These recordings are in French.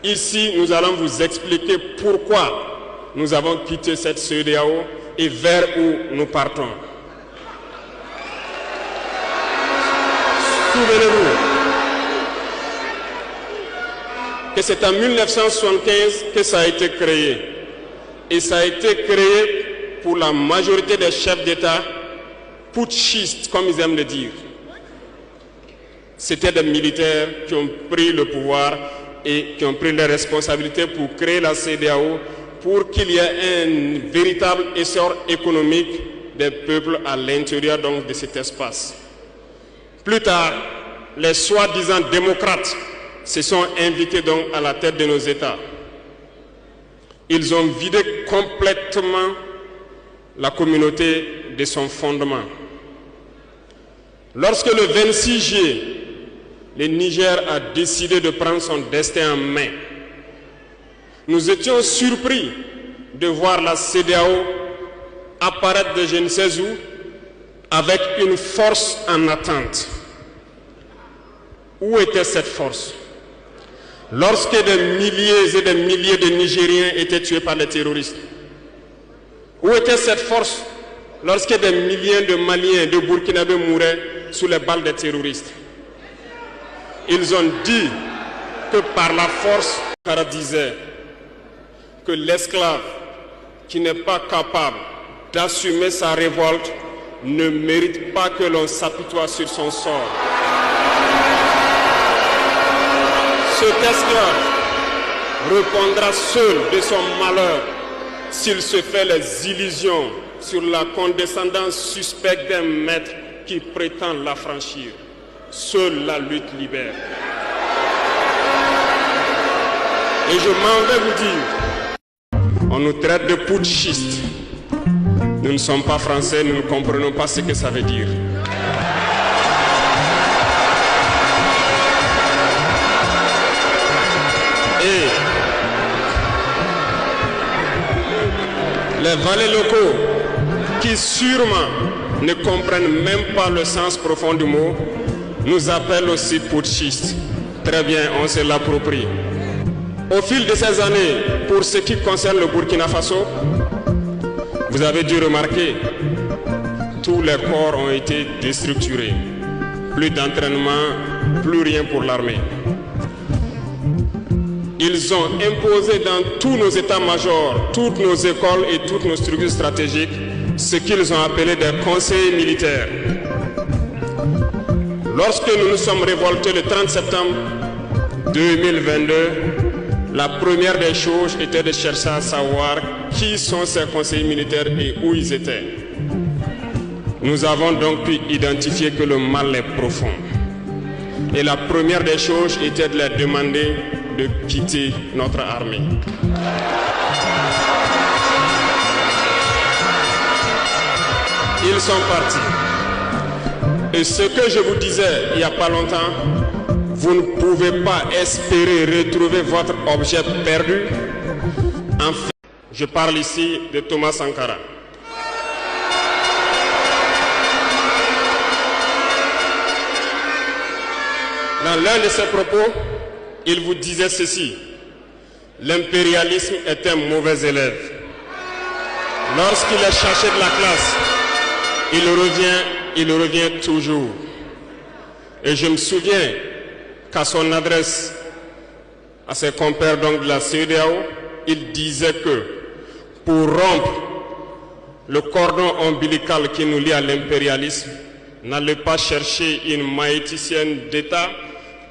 Ici, nous allons vous expliquer pourquoi nous avons quitté cette CEDEAO et vers où nous partons. Souvenez-vous que c'est en 1975 que ça a été créé. Et ça a été créé pour la majorité des chefs d'État putschistes, comme ils aiment le dire. C'était des militaires qui ont pris le pouvoir et qui ont pris les responsabilités pour créer la CEDEAO, pour qu'il y ait un véritable essor économique des peuples à l'intérieur donc de cet espace. Plus tard, les soi-disant démocrates se sont invités donc à la tête de nos États. Ils ont vidé complètement la communauté de son fondement. Lorsque le 26 juillet, le Niger a décidé de prendre son destin en main, nous étions surpris de voir la CEDEAO apparaître de je ne sais où avec une force en attente. Où était cette force? Lorsque des milliers et des milliers de Nigériens étaient tués par les terroristes, où était cette force lorsque des milliers de Maliens, de Burkinabés mouraient sous les balles des terroristes? Ils ont dit que par la force, Kara disait que l'esclave qui n'est pas capable d'assumer sa révolte ne mérite pas que l'on s'apitoie sur son sort. Cet esclave répondra seul de son malheur s'il se fait les illusions sur la condescendance suspecte d'un maître qui prétend l'affranchir. Seule la lutte libère. Et je m'en vais vous dire, on nous traite de putschistes. Nous ne sommes pas français, nous ne comprenons pas ce que ça veut dire. Et les valets locaux qui sûrement ne comprennent même pas le sens profond du mot nous appellent aussi putschistes. Très bien, on se l'approprie. Au fil de ces années, pour ce qui concerne le Burkina Faso, vous avez dû remarquer, tous les corps ont été déstructurés. Plus d'entraînement, plus rien pour l'armée. Ils ont imposé dans tous nos états-majors, toutes nos écoles et toutes nos structures stratégiques ce qu'ils ont appelé des conseillers militaires. Lorsque nous nous sommes révoltés le 30 septembre 2022, la première des choses était de chercher à savoir qui sont ces conseillers militaires et où ils étaient. Nous avons donc pu identifier que le mal est profond. Et la première des choses était de leur demander de quitter notre armée. Ils sont partis. Et ce que je vous disais il n'y a pas longtemps, vous ne pouvez pas espérer retrouver votre objet perdu. Enfin, je parle ici de Thomas Sankara. Dans l'un de ses propos, il vous disait ceci: l'impérialisme est un mauvais élève. Lorsqu'il est cherché de la classe, il revient toujours. Et je me souviens qu'à son adresse à ses compères donc de la CEDEAO, il disait que pour rompre le cordon ombilical qui nous lie à l'impérialisme, n'allez pas chercher une maïticienne d'État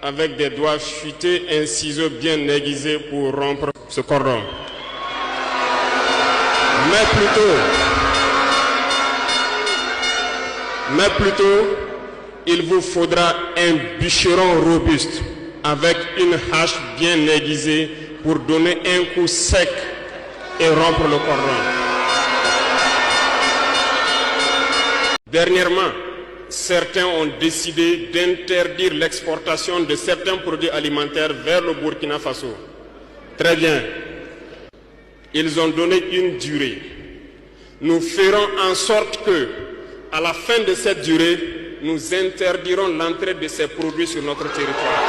avec des doigts futés, un ciseau bien aiguisé pour rompre ce cordon. Mais plutôt, il vous faudra un bûcheron robuste avec une hache bien aiguisée pour donner un coup sec et rompre le cordon. Dernièrement, certains ont décidé d'interdire l'exportation de certains produits alimentaires vers le Burkina Faso. Très bien. Ils ont donné une durée. Nous ferons en sorte que, à la fin de cette durée, nous interdirons l'entrée de ces produits sur notre territoire.